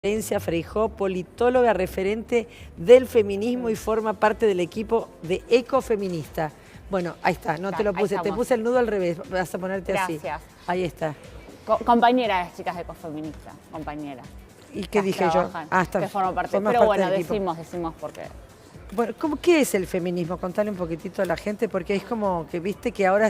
Florencia Freijó, politóloga referente del feminismo y forma parte del equipo de Ecofeminista. Bueno, ahí está, no te lo puse, te puse el nudo al revés, vas a ponerte así. Gracias. Ahí está. Compañera de las chicas de Ecofeminista, compañera. ¿Y qué dije yo? Que forma parte, pero bueno, decimos porque... Bueno, ¿qué es el feminismo? Contale un poquitito a la gente, porque es como que viste que ahora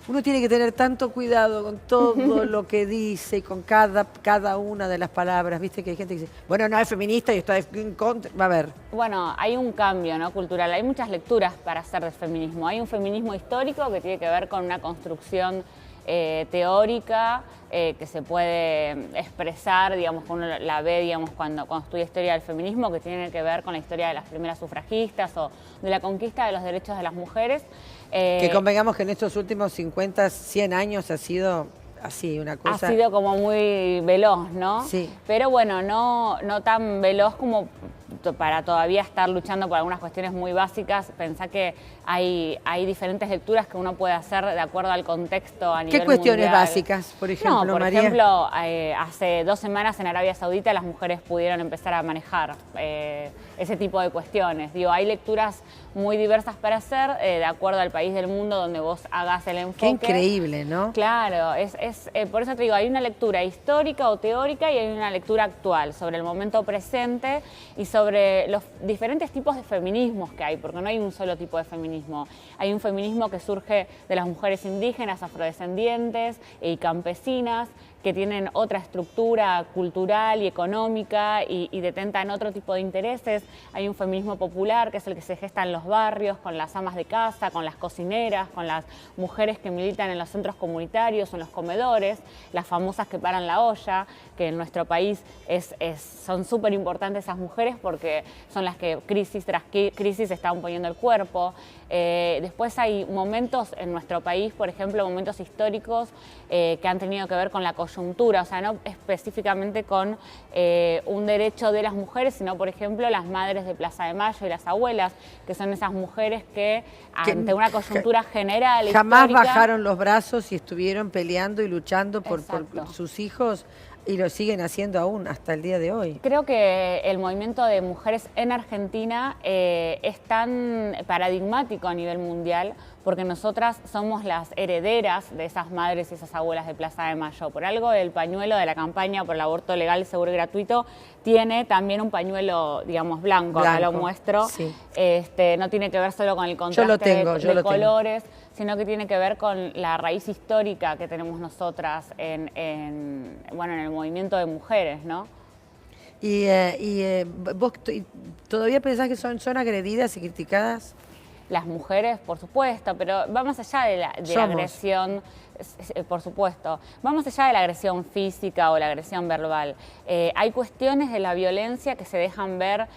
uno tiene que tener tanto cuidado con todo lo que dice y con cada una de las palabras. Viste que hay gente que dice, bueno, no es feminista y está en contra. Va a ver. Bueno, hay un cambio, ¿no?, cultural. Hay muchas lecturas para hacer del feminismo. Hay un feminismo histórico que tiene que ver con una construcción teórica que se puede expresar, digamos, uno la ve, digamos, cuando estudia historia del feminismo, que tiene que ver con la historia de las primeras sufragistas o de la conquista de los derechos de las mujeres. Que convengamos que en estos últimos 50, 100 años ha sido así, una cosa... Ha sido como muy veloz, ¿no? Sí. Pero bueno, no tan veloz como para todavía estar luchando por algunas cuestiones muy básicas. Pensá que hay diferentes lecturas que uno puede hacer de acuerdo al contexto a nivel mundial. ¿Qué cuestiones básicas, por ejemplo, No, por María? ejemplo, hace 2 semanas en Arabia Saudita las mujeres pudieron empezar a manejar ese tipo de cuestiones. Digo, hay lecturas muy diversas para hacer de acuerdo al país del mundo donde vos hagas el enfoque. Qué increíble, ¿no? Claro, por eso te digo, hay una lectura histórica o teórica y hay una lectura actual sobre el momento presente y sobre los diferentes tipos de feminismos que hay, porque no hay un solo tipo de feminismo. Hay un feminismo que surge de las mujeres indígenas, afrodescendientes y campesinas, que tienen otra estructura cultural y económica y detentan otro tipo de intereses. Hay un feminismo popular, que es el que se gesta en los barrios, con las amas de casa, con las cocineras, con las mujeres que militan en los centros comunitarios o en los comedores, las famosas que paran la olla, que en nuestro país son súper importantes esas mujeres porque son las que crisis tras crisis están poniendo el cuerpo. Después hay momentos en nuestro país, por ejemplo, momentos históricos que han tenido que ver con la coyuntura, o sea, no específicamente con un derecho de las mujeres, sino, por ejemplo, las madres de Plaza de Mayo y las abuelas, que son esas mujeres que ante una coyuntura general jamás histórica, bajaron los brazos y estuvieron peleando y luchando por sus hijos. Y lo siguen haciendo aún hasta el día de hoy. Creo que el movimiento de mujeres en Argentina es tan paradigmático a nivel mundial porque nosotras somos las herederas de esas madres y esas abuelas de Plaza de Mayo. Por algo el pañuelo de la campaña por el aborto legal, seguro y gratuito tiene también un pañuelo, digamos, blanco. Acá lo muestro. Sí. No tiene que ver solo con el contraste de colores, sino que tiene que ver con la raíz histórica que tenemos nosotras en el movimiento de mujeres, ¿no? ¿Vos todavía pensás que son agredidas y criticadas? Las mujeres, por supuesto, pero va más allá de la agresión, por supuesto, va más allá de la agresión física o la agresión verbal. Hay cuestiones de la violencia que se dejan ver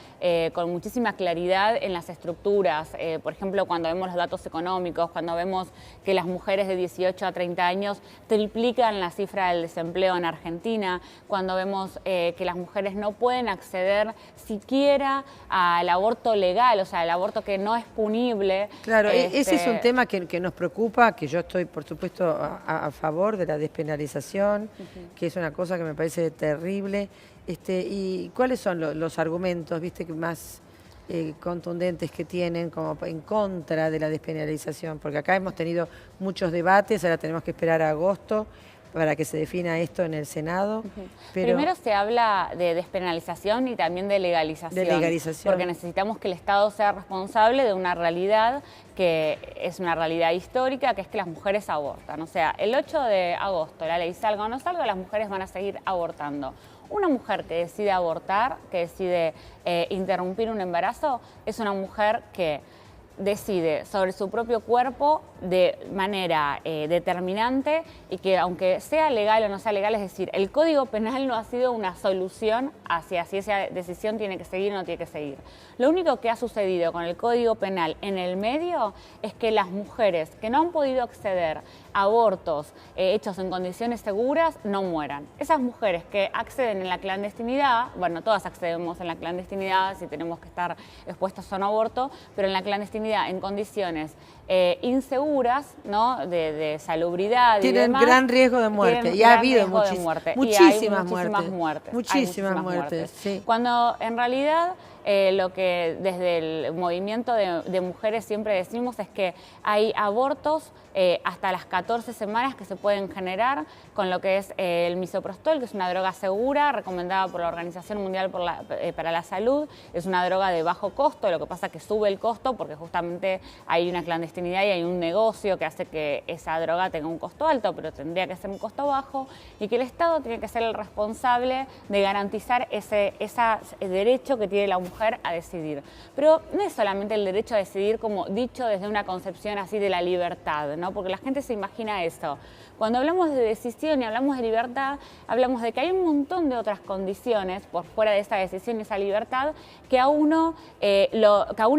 con muchísima claridad en las estructuras. Por ejemplo, cuando vemos los datos económicos, cuando vemos que las mujeres de 18 a 30 años triplican la cifra del desempleo en Argentina, cuando vemos que las mujeres no pueden acceder siquiera al aborto legal, o sea, al aborto que no es punible. Claro, ese es un tema que nos preocupa, que yo estoy, por supuesto, a favor de la despenalización, que es una cosa que me parece terrible. ¿Y cuáles son los argumentos, viste, más contundentes que tienen como en contra de la despenalización? Porque acá hemos tenido muchos debates, ahora tenemos que esperar a agosto para que se defina esto en el Senado. Pero primero se habla de despenalización y también de legalización. Porque necesitamos que el Estado sea responsable de una realidad que es una realidad histórica, que es que las mujeres abortan. O sea, el 8 de agosto, la ley salga o no salga, las mujeres van a seguir abortando. Una mujer que decide abortar, que decide interrumpir un embarazo, es una mujer que decide sobre su propio cuerpo de manera determinante y que aunque sea legal o no sea legal, es decir, el Código Penal no ha sido una solución hacia si esa decisión tiene que seguir o no tiene que seguir. Lo único que ha sucedido con el Código Penal en el medio es que las mujeres que no han podido acceder a abortos hechos en condiciones seguras no mueran. Esas mujeres que acceden en la clandestinidad, bueno, todas accedemos en la clandestinidad si tenemos que estar expuestas a un aborto, pero en la clandestinidad clandestinidad en condiciones inseguras, ¿no? De salubridad y tienen demás, gran riesgo de muerte. Y ha habido muchísimas muertes. Muchísimas muertes, sí. Cuando en realidad lo que desde el movimiento de mujeres siempre decimos es que hay abortos hasta las 14 semanas que se pueden generar con lo que es el misoprostol, que es una droga segura, recomendada por la Organización Mundial para la Salud. Es una droga de bajo costo, lo que pasa es que sube el costo porque justamente hay una clandestinidad y hay un negocio que hace que esa droga tenga un costo alto, pero tendría que ser un costo bajo, y que el Estado tiene que ser el responsable de garantizar ese derecho que tiene la mujer a decidir. Pero no es solamente el derecho a decidir como dicho desde una concepción así de la libertad, ¿no? Porque la gente se imagina eso. Cuando hablamos de decisión y hablamos de libertad, hablamos de que hay un montón de otras condiciones por fuera de esa decisión y esa libertad que a una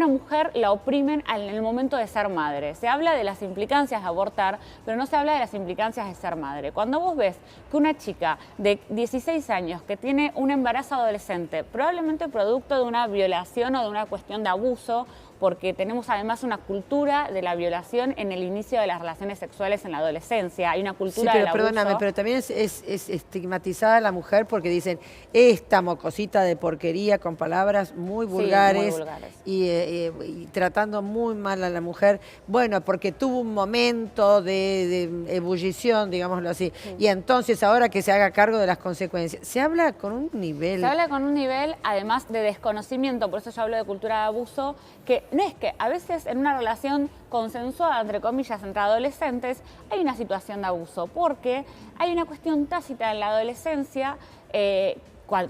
mujer la oprimen en el momento de ser madre. Se habla de las implicancias de abortar, pero no se habla de las implicancias de ser madre. Cuando vos ves que una chica de 16 años que tiene un embarazo adolescente, probablemente producto de una violación o de una cuestión de abuso, porque tenemos además una cultura de la violación en el inicio de las relaciones sexuales en la adolescencia. Hay una cultura del abuso. Perdóname, pero también es estigmatizada la mujer porque dicen esta mocosita de porquería con palabras muy vulgares, muy vulgares. Y tratando muy mal a la mujer, bueno, porque tuvo un momento de ebullición, digámoslo así, y entonces ahora que se haga cargo de las consecuencias. Se habla con un nivel... Se habla con un nivel, además, de desconocimiento, por eso yo hablo de cultura de abuso, que no es que a veces en una relación consensuada, entre comillas, entre adolescentes, hay una situación de abuso, porque hay una cuestión tácita en la adolescencia,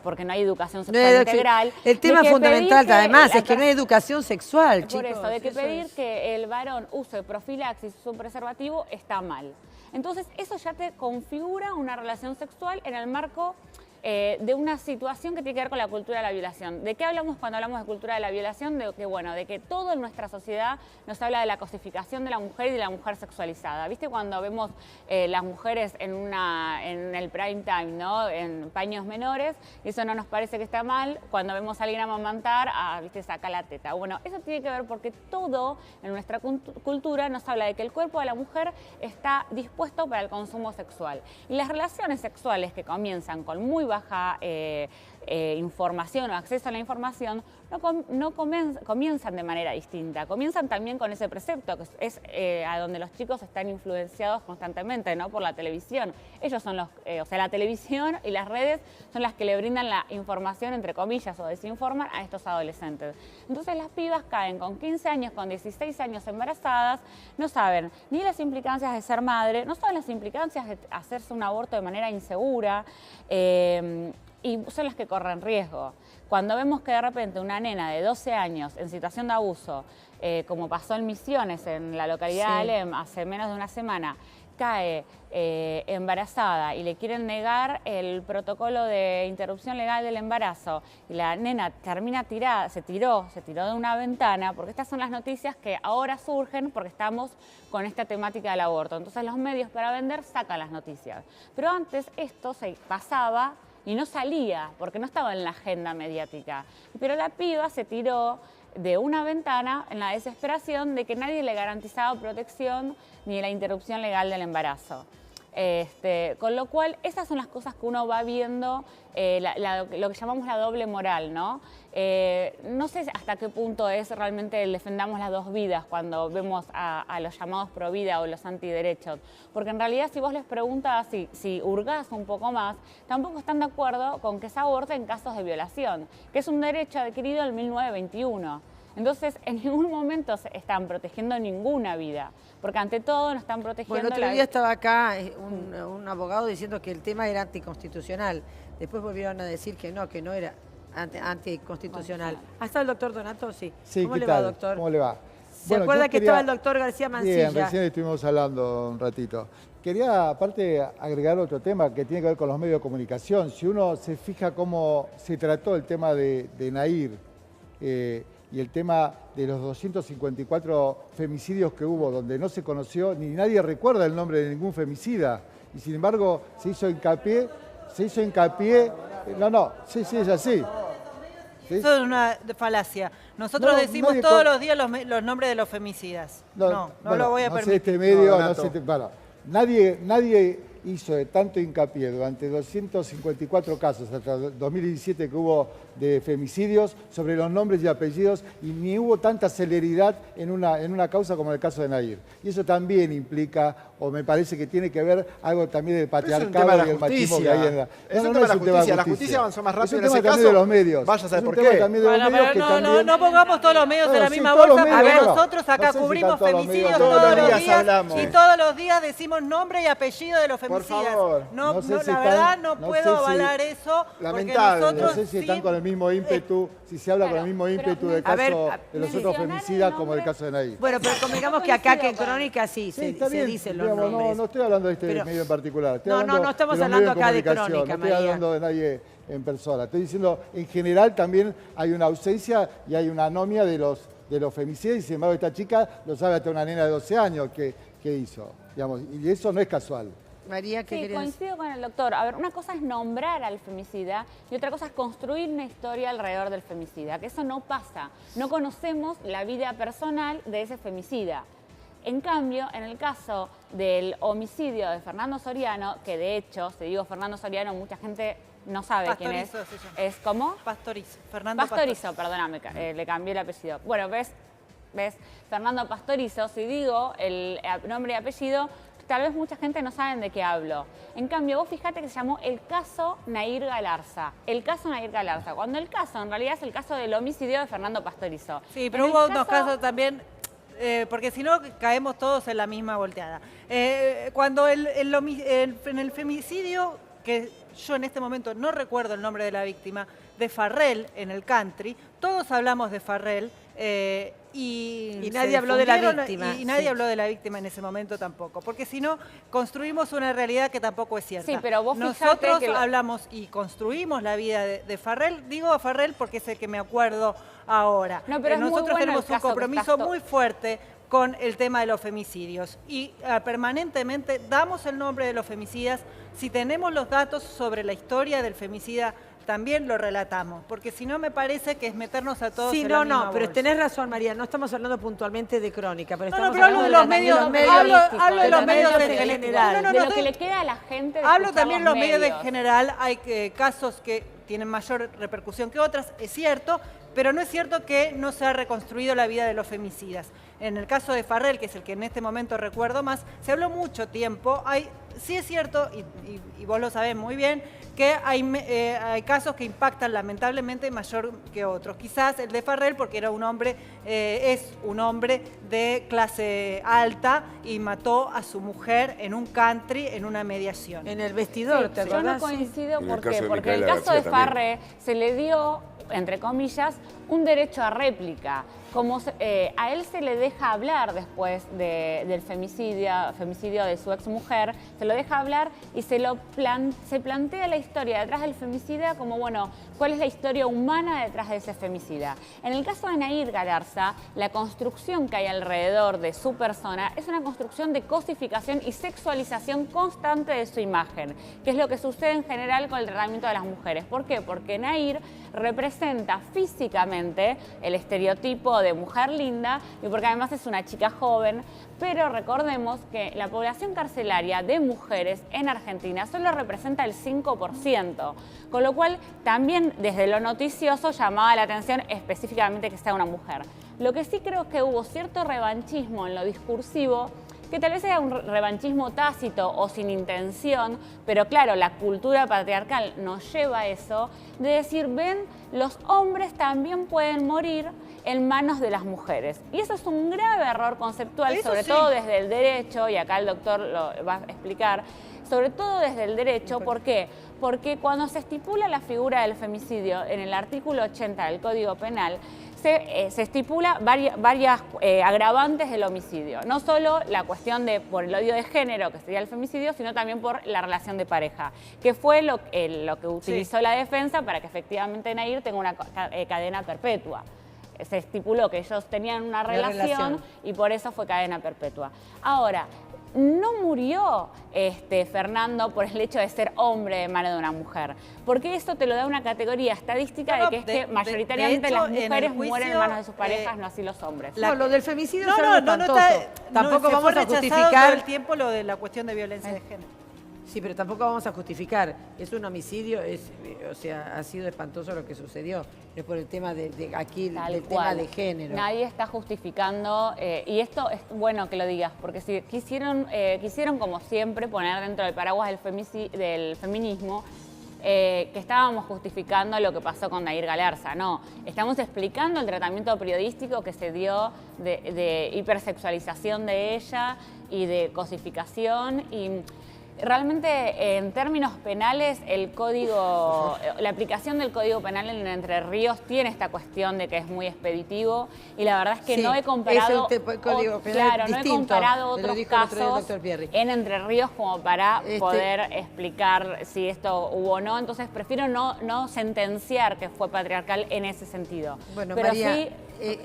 porque no hay educación sexual integral. El tema fundamental, además, es que no hay educación sexual, chicos. Por eso, de que pedir que el varón use profilaxis, un preservativo, está mal. Entonces, eso ya te configura una relación sexual en el marco de una situación que tiene que ver con la cultura de la violación. ¿De qué hablamos cuando hablamos de cultura de la violación? De que todo en nuestra sociedad nos habla de la cosificación de la mujer y de la mujer sexualizada. ¿Viste cuando vemos las mujeres en el prime time, ¿no? En paños menores? Y eso no nos parece que está mal. Cuando vemos a alguien amamantar, ¿viste? Saca la teta. Bueno, eso tiene que ver porque todo en nuestra cultura nos habla de que el cuerpo de la mujer está dispuesto para el consumo sexual. Y las relaciones sexuales que comienzan con muy baja información o acceso a la información no comienzan de manera distinta, comienzan también con ese precepto, que es a donde los chicos están influenciados constantemente, ¿no? Por la televisión. Ellos son la televisión y las redes son las que le brindan la información, entre comillas, o desinforman a estos adolescentes. Entonces las pibas caen con 15 años, con 16 años embarazadas, no saben ni las implicancias de ser madre, no saben las implicancias de hacerse un aborto de manera insegura, y son las que corren riesgo. Cuando vemos que de repente una nena de 12 años en situación de abuso, como pasó en Misiones, en la localidad de Alem, hace menos de una semana, cae embarazada y le quieren negar el protocolo de interrupción legal del embarazo, y la nena termina tirada, se tiró de una ventana, porque estas son las noticias que ahora surgen porque estamos con esta temática del aborto. Entonces los medios, para vender, sacan las noticias. Pero antes esto se pasaba y no salía porque no estaba en la agenda mediática. Pero la piba se tiró de una ventana en la desesperación de que nadie le garantizaba protección ni la interrupción legal del embarazo. Con lo cual, esas son las cosas que uno va viendo, lo que llamamos la doble moral, ¿no? No sé hasta qué punto es realmente el defendamos las dos vidas cuando vemos a los llamados pro vida o los antiderechos, porque en realidad si vos les preguntas, si hurgás un poco más, tampoco están de acuerdo con que se aborte en casos de violación, que es un derecho adquirido en 1921. Entonces, en ningún momento se están protegiendo ninguna vida, porque ante todo nos están protegiendo... Bueno, otro día estaba acá un abogado diciendo que el tema era anticonstitucional. Después volvieron a decir que no era anticonstitucional. ¿Ha estado el doctor Donato? Sí. ¿Cómo le va, doctor? ¿Cómo le va? ¿Se acuerda que estaba el doctor García Mancilla? Bien, recién estuvimos hablando un ratito. Quería, aparte, agregar otro tema que tiene que ver con los medios de comunicación. Si uno se fija cómo se trató el tema de Nair, y el tema de los 254 femicidios que hubo, donde no se conoció, ni nadie recuerda el nombre de ningún femicida, y sin embargo se hizo hincapié, sí, es así. ¿Sí? Eso es una falacia. Nosotros No, decimos nadie todos con- los días los nombres de los femicidas. No bueno, lo voy a no sé permitir. este medio, No, no Renato. sé bueno, nadie hizo de tanto hincapié durante 254 casos hasta 2017 que hubo de femicidios sobre los nombres y apellidos y ni hubo tanta celeridad en una causa como el caso de Nair. Y eso también implica, o me parece que tiene que ver algo también del Pero es un patriarcado tema de y la el machismo que justicia. hay en la... Es un tema de la justicia. La justicia avanzó más rápido Es un en tema ese también caso. de los medios. Vaya a saber Es un por tema qué. también de los Bueno, medios pero que también... no pongamos todos los medios en la Sí, misma todos los bolsa, medios, porque bueno. nosotros acá No sé si cubrimos están todos los femicidios medios. todos los días días hablamos. y todos los días decimos nombre y apellido de los Por femicidas. favor. No sé si la están- verdad no no puedo sé si- avalar eso. Lamentable. Porque nosotros No sé si están sí- con el mismo ímpetu, si se habla con el Claro, mismo pero ímpetu del a ver, caso de los otros mencionar femicidas el como el nombre- caso de Nair. Bueno, pero convengamos que acá que en Crónica sí, se dicen los digamos, nombres. no estoy hablando de este Pero- medio en particular. Estoy No, hablando no estamos de los hablando medios acá de comunicación, Crónica, no estoy María. hablando de nadie en persona. Estoy diciendo, en general también hay una ausencia y hay una anomia de los femicidios y sin embargo esta chica lo sabe hasta una nena de 12 años que hizo. Digamos, y eso no es casual. María, ¿qué Sí, querías? coincido con el doctor. A ver, una cosa es nombrar al femicida y otra cosa es construir una historia alrededor del femicida, que eso no pasa. No conocemos la vida personal de ese femicida. En cambio, en el caso del homicidio de Fernando Soriano, que de hecho, si digo Fernando Soriano, mucha gente no sabe quién es. Pastorizo se llama. ¿Es cómo? Pastorizo, Fernando Pastorizo, perdóname, le cambié el apellido. Bueno, ¿ves? Fernando Pastorizo, si digo el nombre y apellido, tal vez mucha gente no sabe de qué hablo. En cambio, vos fijate que se llamó el caso Nair Galarza. El caso Nair Galarza, cuando el caso en realidad es el caso del homicidio de Fernando Pastorizo. Sí, pero En el hubo unos casos también, porque si no caemos todos en la misma volteada. Cuando en el femicidio, que yo en este momento no recuerdo el nombre de la víctima, de Farrell en el country, todos hablamos de Farrell. Y nadie se habló de la difundieron víctima, Y nadie sí. habló de la víctima en ese momento tampoco, porque si no, construimos una realidad que tampoco es cierta. Sí, pero vos fijate Nosotros que hablamos y construimos la vida de Farrell. Digo a Farrell porque es el que me acuerdo ahora. No, pero es muy nosotros bueno el tenemos un caso que compromiso estás muy fuerte con el tema de los femicidios y permanentemente damos el nombre de los femicidas. Si tenemos los datos sobre la historia del femicida, también lo relatamos, porque si no me parece que es meternos a todos Sí, en no, la misma pero bolsa. tenés razón, María, no estamos hablando puntualmente de Crónica, pero estamos pero hablo de hablando los medios, hablo de los medios en general. de lo que le queda a la gente de Hablo escuchar también los los medios en general, hay casos que tienen mayor repercusión que otras, es cierto, pero no es cierto que no se ha reconstruido la vida de los femicidas. En el caso de Farrell, que es el que en este momento recuerdo más, se habló mucho tiempo. Sí es cierto, y vos lo sabés muy bien, que hay casos que impactan lamentablemente mayor que otros. Quizás el de Farrell porque era un hombre, es un hombre de clase alta y mató a su mujer en un country, en una mediación. en el vestidor, ¿te Yo no acordás? coincido, En el ¿por qué? caso de Porque en el Micaela caso de García también. Farré se le dio, entre comillas, un derecho a réplica. Como a él se le deja hablar después del femicidio de su exmujer, se lo deja hablar y se plantea la historia detrás del femicida como, bueno, ¿cuál es la historia humana detrás de ese femicida? En el caso de Nair Galarza, la construcción que hay alrededor de su persona es una construcción de cosificación y sexualización constante de su imagen, que es lo que sucede en general con el tratamiento de las mujeres. ¿Por qué? Porque Nair representa físicamente el estereotipo de mujer linda y porque además es una chica joven, pero recordemos que la población carcelaria de mujeres en Argentina solo representa el 5%, con lo cual también desde lo noticioso llamaba la atención específicamente que sea una mujer. Lo que sí creo es que hubo cierto revanchismo en lo discursivo, que tal vez era un revanchismo tácito o sin intención, pero claro, la cultura patriarcal nos lleva a eso, de decir, ven, los hombres también pueden morir en manos de las mujeres. Y eso es un grave error conceptual, Eso sobre sí. todo desde el derecho, y acá el doctor lo va a explicar, sobre todo desde el derecho. ¿Por qué? Porque cuando se estipula la figura del femicidio en el artículo 80 del Código Penal, se estipula varias agravantes del homicidio. No solo la cuestión de por el odio de género, que sería el femicidio, sino también por la relación de pareja, que fue lo que utilizó la defensa para que efectivamente Nair tenga una cadena perpetua. Se estipuló que ellos tenían una relación relación. y por eso fue cadena perpetua. Ahora, no murió Fernando por el hecho de ser hombre de mano de una mujer, porque eso te lo da una categoría estadística de que es que mayoritariamente las mujeres mueren en manos de sus parejas, no así los hombres. No, lo del femicidio es algo espantoso. Tampoco vamos a justificar todo el tiempo lo de la cuestión de violencia de género. Sí, pero tampoco vamos a justificar. Es un homicidio, o sea, ha sido espantoso lo que sucedió. Es por el tema aquí, del tema de género. Nadie está justificando, y esto es bueno que lo digas, porque si quisieron como siempre poner dentro del paraguas del feminismo, que estábamos justificando lo que pasó con Nahir Galarza. No, estamos explicando el tratamiento periodístico que se dio de hipersexualización de ella y de cosificación. Y realmente, en términos penales, la aplicación del Código Penal en Entre Ríos tiene esta cuestión de que es muy expeditivo, y la verdad es que no he comparado, no he comparado otros casos en Entre Ríos como para poder explicar si esto hubo o no. Entonces prefiero no sentenciar que fue patriarcal en ese sentido. Bueno, pero María, sí,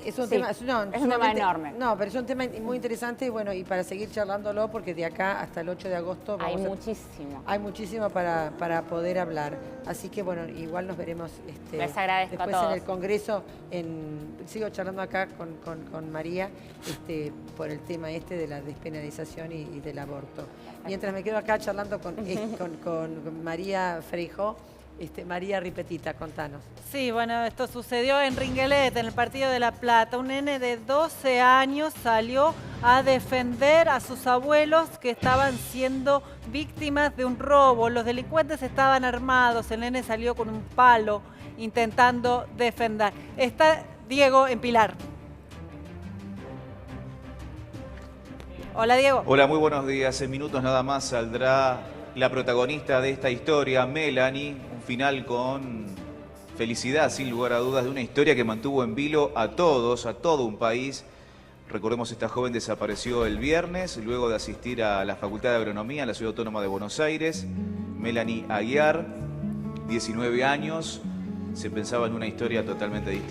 es un tema, es un tema enorme. No, pero es un tema muy interesante, bueno, y para seguir charlándolo, porque de acá hasta el 8 de agosto hay muchísimo para poder hablar. Así que bueno, igual nos veremos les agradezco después a todos. en el Congreso. Sigo charlando acá con María por el tema de la despenalización y del aborto. Mientras me quedo acá charlando con María Feijó. María Ripetita, contanos. Sí, bueno, esto sucedió en Ringuelet, en el Partido de La Plata. Un nene de 12 años salió a defender a sus abuelos que estaban siendo víctimas de un robo. Los delincuentes estaban armados, el nene salió con un palo intentando defender. Está Diego en Pilar. Hola, Diego. Hola, muy buenos días. En minutos nada más saldrá la protagonista de esta historia, Melanie. Un final con felicidad, sin lugar a dudas, de una historia que mantuvo en vilo a todo un país. Recordemos, esta joven desapareció el viernes, luego de asistir a la Facultad de Agronomía en la Ciudad Autónoma de Buenos Aires. Melanie Aguiar, 19 años. Se pensaba en una historia totalmente distinta.